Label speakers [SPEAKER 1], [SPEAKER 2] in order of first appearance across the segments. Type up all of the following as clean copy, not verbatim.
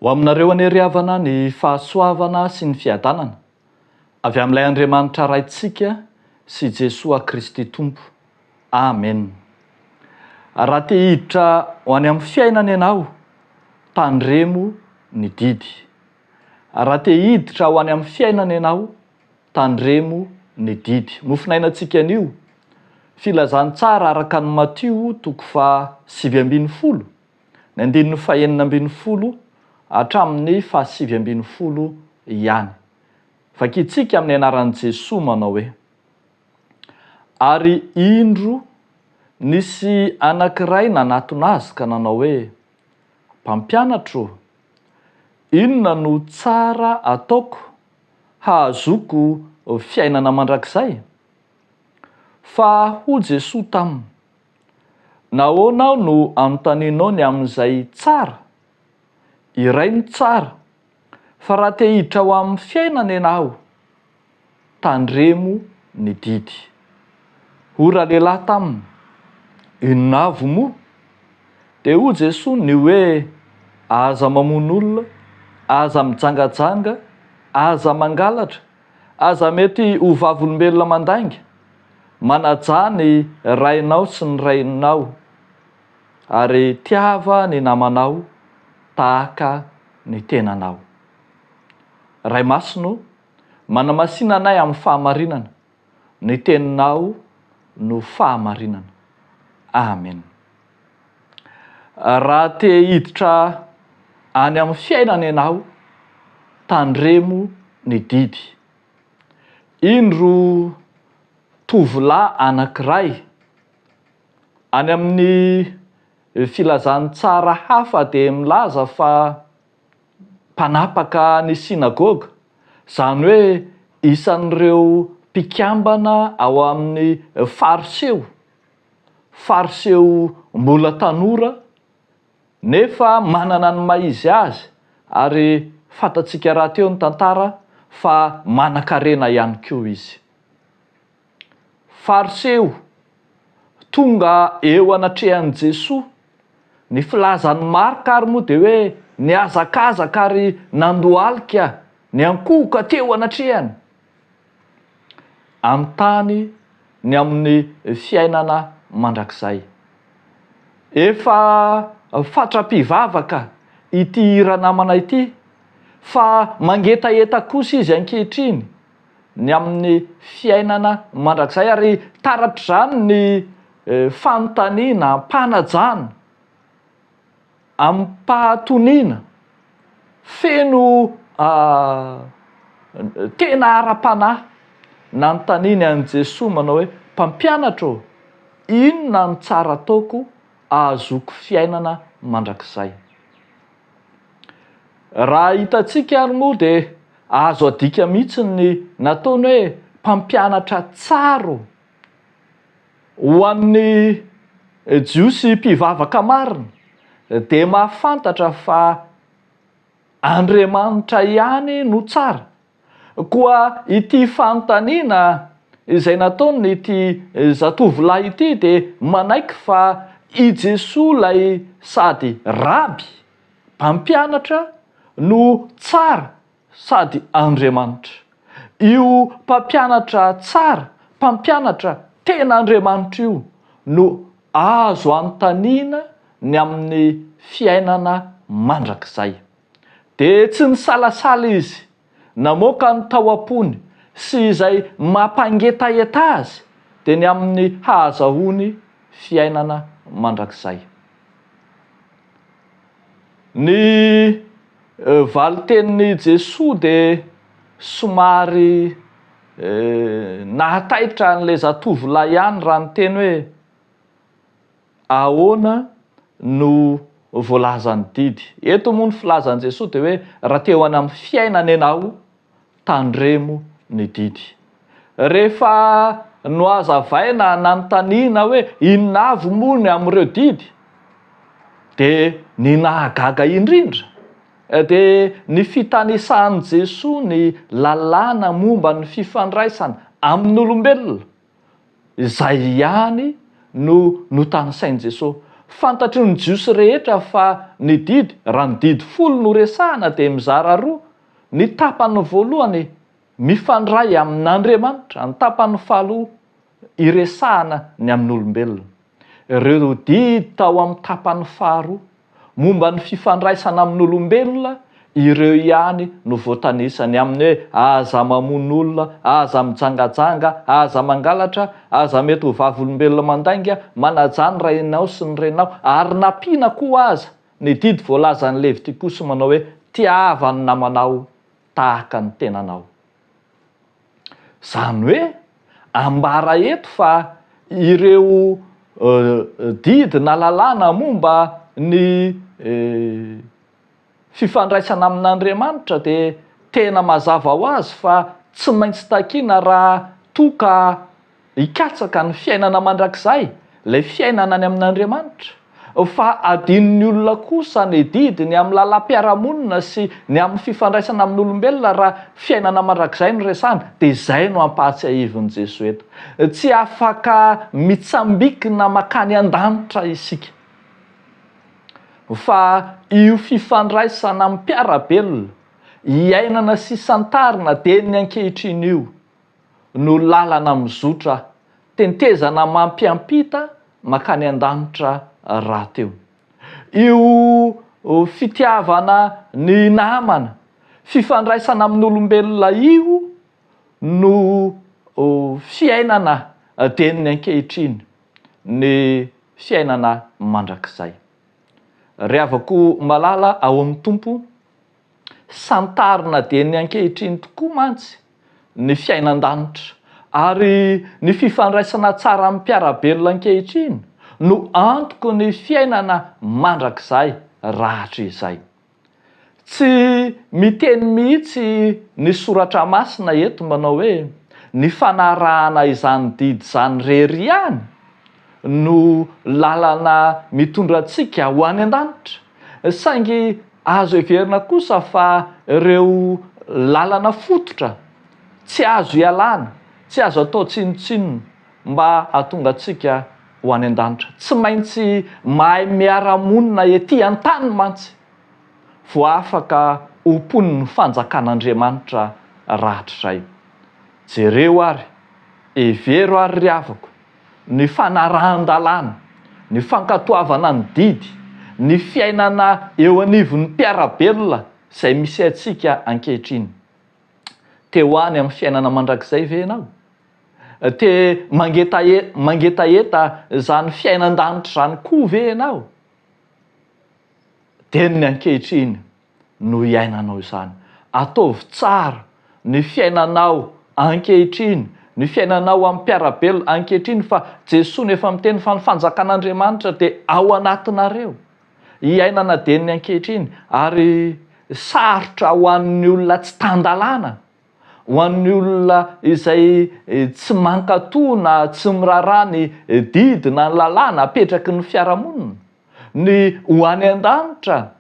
[SPEAKER 1] Ho aminareo anery havana ny fahasoavana sy ny fiadanana avy amin'ilay Andriamanitra raintsika sy Jesosy Kristy Tompo. Amen. Raha te hiditra ho any amin'ny fiainana ianao, tandremo ny didy. Raha te hiditra ho any amin'ny fiainana ianao, tandremo ny didy. Nofinainantsika an'io filazantsara araka ny Matio 7:20, ny 9:40 hatramin'ny 7:20 ihany. Vakitsika amin'ny anaran'i Jesosy manao hoe: ary indro nisy anankiray nanatona azy ka nanao hoe, mpampianatro, inona no tsara ataoko hahazoko fiainana mandrakizay? Fa ho Jesosy taminy, nahoana aho no anontanianao ny amin'izay tsara? Iray ny tsara, fa raha te hiditra ho amin'ny fiainana ianao, tandremo ny didy. Ora lehilahy taminy, inona avy moa? Dia ho Jesosy ny hoe, aza mamono olona, aza mijangajanga, aza mangalatra, aza mety ho vavolombelona mandainga, manaja ny rainao sy ny rainao, ary tiava ny namanao tahaka ny tenanao. Ray masino, manamasina anay amin'ny fahamarinana, ny teninao no fahamarinana. Amen. Raha te hiditra any amin'ny fiainana ianao, tandremo ny didy. Indro tovolahy anankiray any amin'ny filazantsara hafa dia milaza fa mpanapaka ny sinagoga, zany hoe isan'ireo mpikambana ao amin'ny fariseo mbola tanora, nefa manana ny maizy azy, ary fantatsika raha teo ny tantara fa manan-karena ihany koa izy. Fariseo tonga eo anatrehan'i Jesosy, ny filazan'ny Marka ary moa dia hoe niazakazaka ary nandohalika, niankohoka teo anatrehany, anontany ny amin'ny fiainana mandrakizay. Efa fatrapivavaka ity ranamana ity, fa mangetaeta kosa izy ankehitriny ny amin'ny fiainana mandrakizay, ary taratra izany ny fanontaniana, mpanajana, amin'ny pahatoniana, feno tena ara-panahy, nanontaniany an'i Jesosy manao hoe, mpampianatro, inona ny tsara ataoko ahazoko fiainana mandrakizay? Raha hitantsika ary moa dia azo adika mihitsy ny nataony hoe mpampianatra tsara ho an'ny jiosy mpivavaka marina, dia mahafantatra fa Andriamanitra ihany no tsara. Koa ity fanontaniana izay nataony ity zatovolahy ity dia manaiky fa i Jesosy lay sady raby, mpampianatra no tsara sady Andriamanitra. Io mpampianatra tsara, mpampianatra tena Andriamanitra io no azo anontaniana ny amin'ny fiainana mandrakizay. Dia tsy ny salasala izy namoaka ny tao am-pony sy izay mampangetaeta azy, dia ny amin'ny hahazahoany fiainana mandrakizay. Ny valitenin'i Jesosy dia somary nahataitra an'ilay zatovolahy ihany raha ny teny hoe, ahoana no voalazany didy? Eto moa ny filazan'i Jesosy dia hoe, raha te ho any amin'ny fiainana ianao, tandremo ny didy. Rehefa no hazavaina nanontaniana hoe inona avy moa ny amin'ireo didy, dia ny nahagaga indrindra dia ny fitanisan'i Jesosy ny lalàna momba ny fifandraisana amin'ny olombelona. Izay ihany no tanisain'i Jesosy. fantatry ny jiosy rehetra fa ny didy raha ny didy folo no resahana dia mizara roa. Ny tapany voalohany mifandray amin'Andriamanitra, ny tapany faharoa iresahana ny amin'olombelona. Ireo didy tao amin'ny tapany faharoa momba ny fifandraisana amin'olombelona, ireo ihany no voatanisany amin'ny hoe aza mamono olona, aza mijangajanga, aza mangalatra, aza mety ho vavolombelona mandainga, manajany rainao sy ny renao, ary nampiana koa aza ny didy voalaza ny Levitikosy manao hoe tiava ny namanao tahaka ny tenanao. Zany hoe ambara eto fa ireo didy na lalàna momba ny fifandraisana amin'Andriamanitra dia tena mazava ho azy fa tsy maintsy takiana raha toka hikatsaka ny fiainana mandrakizay, ilay fiainana any amin'Andriamanitra. Fa adin'ny olona kosa ny didiny amin'ny lalam-piarahamonina sy ny amin'ny fifandraisana amin'olombelona raha fiainana mandrakizay no resahana, dia izay no ampahatsiahivon'i Jesoa eto. Tsy afaka mitsambikina makany an-danitra isika, fa io fifandraisana amin'ny mpiarabelona, iainana sy santarina dia ny ankehitriny io no lalana mizotra tentezana mampiampita makany an-danitra rahateo. Io fitiavana ny namana, fifandraisana amin'olombelona io no fiainana dia ny ankehitriny, ny fiainana mandrakizay. Rehavako malala ao amin'ny Tompo, santarina dia ny ankehitriny tokoa mantsy ny fiainan-danitra, ary ny fifandraisana tsara amin'ny mpiarabelona ankehitriny no antoko ny fiainana mandrakizay rahatra izay. Tsy miteny mihitsy ny soratra masina eto manao hoe ny fanarahana izany didy izany rery ihany no lalana mitondra antsika ho any an-danitra. Saingy azo heverina kosa fa ireo lalana fototra tsy azo ialana, tsy azo atao tsinotsinona mba hahatonga antsika ho any an-danitra. Tsy maintsy mahay miara-monina ety an-tany mantsy vao afaka ompony ny fanjakan'Andriamanitra rahatrizay. Jereo ary, evero ary ry havako, ny fanarahan-dalàna, ny fankatoavana ny didy, ny fiainana eo anivon'ny mpiarabelona izay misy antsika ankehitriny. Te ho any amin'ny fiainana mandrakizay ve ianao? Te mangetaeta izany fiainan-danitra izany koa ve ianao? Dia ny ankehitriny no iainanao izany. Ataovy tsara ny fiainanao ankehitriny, ny fiainanao amin'ny mpiarabelona ankehitriny, fa Jesoa nefa miteny fa ny fanjakan'Andriamanitra dia ao anatinareo. Iainana dia ny ankehitriny, ary sarotra ho an'ny olona tsy tandalàna, ho an'ny olona izay tsy mankatoana, tsy miraharaha ny didy na ny lalàna apetraky ny fiarahamonina, ny ho any an-danitra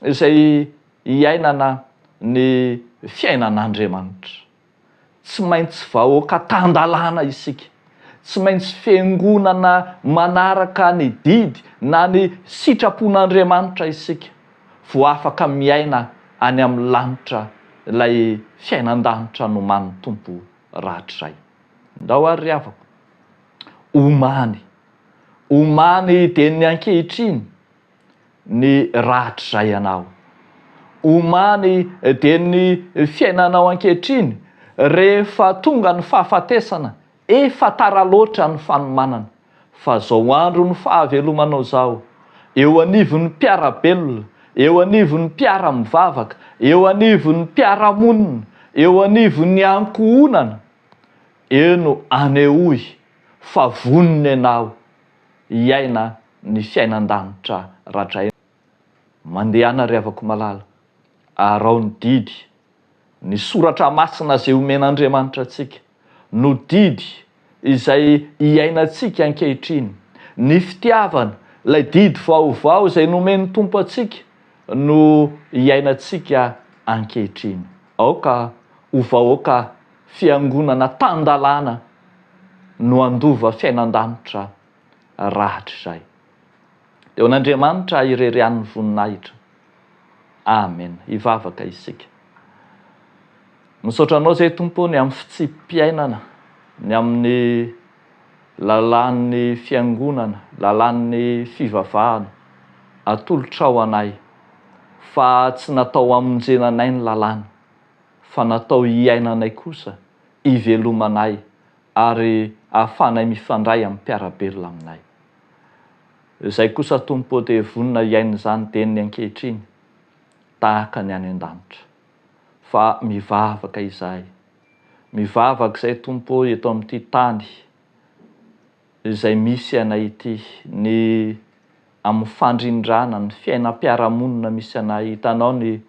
[SPEAKER 1] izay iainana ny fiainan'Andriamanitra. Tsy maintsy vahoaka tandalàna isika, tsy maintsy fiangonana manaraka ny didy na ny sitrapon'Andriamanitra isika vao afaka miaina any amin'ny lanitra ilay fiainan-danitra noman'ny Tompo rahatrizay. Ndao ary ry havako, omany dia ny ankehitriny ny rahatrizay ianao. Omany dia ny fiainanao ankehitriny rehefa tonga ny fahafatesana, efa tara loatra ny fanomanana. Fa zao andro ny fahavelomanao zao, eo anivon'ny mpiarabelona, eo anivon'ny mpiara-mivavaka, eo anivon'ny mpiara-monina, eo anivon'ny ankohonana, eno anehoy fa vonona ianao iaina ny fiainan-danitra rahatray. Mandehana ry havako malala, arao ny didy, ny soratra masina izay omen'Andriamanitra antsika, no didy izay iainantsika ankehitriny, ny fitiavana, ilay didy vaovao izay nomen'ny Tompo antsika no iainantsika ankehitriny. Aoka ho vahoaka fiangonana tandalàna no andova fiainan-danitra rahatrizay. dia ho an'Andriamanitra irerean'ny voninahitra. Amen. Hivavaka isika. Misaotra anao izay Tompo ny amin'ny fitsim-piainana, ny amin'ny lalàn'ny fiangonana, lalàn'ny fivavahana, atolotra ao anay, fa tsy natao hamonjenanay ny lalàna, fa natao hiainanay kosa, hivelomanay, ary ahafahanay mifandray amin'ny mpiarabelona aminay. Izay kosa Tompo dia vonina hiaina izany teniny ankehitriny, tahaka ny any an-danitra. Fa mivavaka izahay. Mivavaka izay Tompo eto amin'ity tany izay misy anay ity, ny amin'ny fandrindrana, ny fiainam-piarahamonina misy anay. Hitanao ny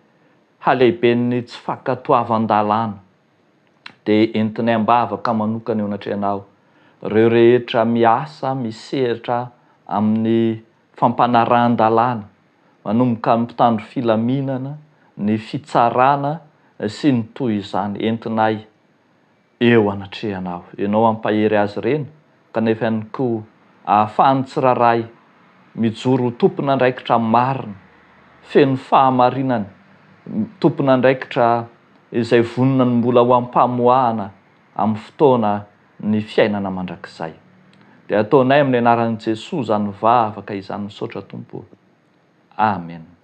[SPEAKER 1] halehiben'ny tsy fankatoavan-dalàna dia entinay ambavaka manokana eo anatrehanao. Ireo rehetra miasa, misehatra amin'ny fampanaran-dalàna, manomboka amin'ny mpitandro filaminana, ny fitsarana sy ny toy izany, entinay eo anatrehanao. Ianao ampahery azy ireny, kanefa ihany koa ahafahany tsiraray mijoro tompon'andraikitra marina, feno fahamarinana, tompon'andraikitra izay vonina ny mbola ho ampamoahana amin'ny fotoana ny fiainana mandrakizay. Dia ataonay amin'ny anaran'i Jesosy izany mivavaka izany, misaotra Tompo. Amen.